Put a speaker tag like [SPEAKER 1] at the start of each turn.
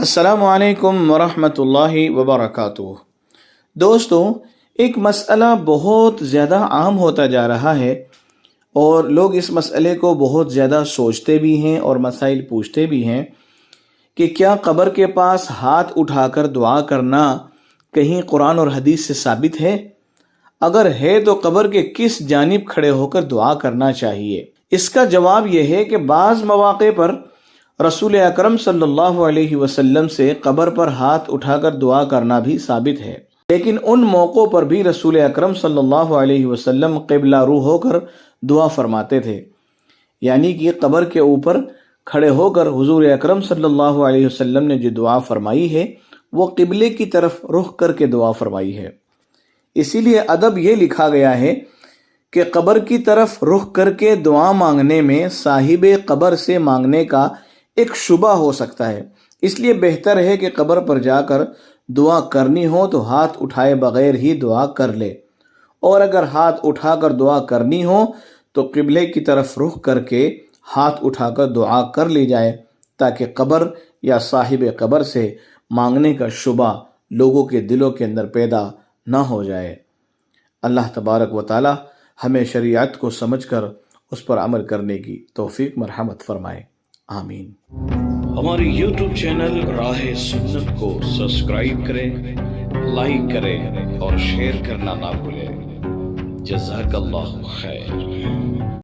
[SPEAKER 1] السلام علیکم ورحمۃ اللہ وبرکاتہ۔ دوستو، ایک مسئلہ بہت زیادہ عام ہوتا جا رہا ہے اور لوگ اس مسئلے کو بہت زیادہ سوچتے بھی ہیں اور مسائل پوچھتے بھی ہیں کہ کیا قبر کے پاس ہاتھ اٹھا کر دعا کرنا کہیں قرآن اور حدیث سے ثابت ہے؟ اگر ہے تو قبر کے کس جانب کھڑے ہو کر دعا کرنا چاہیے؟ اس کا جواب یہ ہے کہ بعض مواقع پر رسول اکرم صلی اللہ علیہ وسلم سے قبر پر ہاتھ اٹھا کر دعا کرنا بھی ثابت ہے، لیکن ان موقعوں پر بھی رسول اکرم صلی اللہ علیہ وسلم قبلہ رو ہو کر دعا فرماتے تھے، یعنی کہ قبر کے اوپر کھڑے ہو کر حضور اکرم صلی اللہ علیہ وسلم نے جو دعا فرمائی ہے وہ قبلے کی طرف رخ کر کے دعا فرمائی ہے۔ اسی لیے ادب یہ لکھا گیا ہے کہ قبر کی طرف رخ کر کے دعا مانگنے میں صاحب قبر سے مانگنے کا ایک شبہ ہو سکتا ہے، اس لیے بہتر ہے کہ قبر پر جا کر دعا کرنی ہو تو ہاتھ اٹھائے بغیر ہی دعا کر لے، اور اگر ہاتھ اٹھا کر دعا کرنی ہو تو قبلے کی طرف رخ کر کے ہاتھ اٹھا کر دعا کر لی جائے، تاکہ قبر یا صاحب قبر سے مانگنے کا شبہ لوگوں کے دلوں کے اندر پیدا نہ ہو جائے۔ اللہ تبارک و تعالی ہمیں شریعت کو سمجھ کر اس پر عمل کرنے کی توفیق مرحمت فرمائے، آمین۔
[SPEAKER 2] ہمارے یوٹیوب چینل راہ سنت کو سبسکرائب کریں، لائک کریں اور شیئر کرنا نہ بھولیں۔ جزاک اللہ خیر۔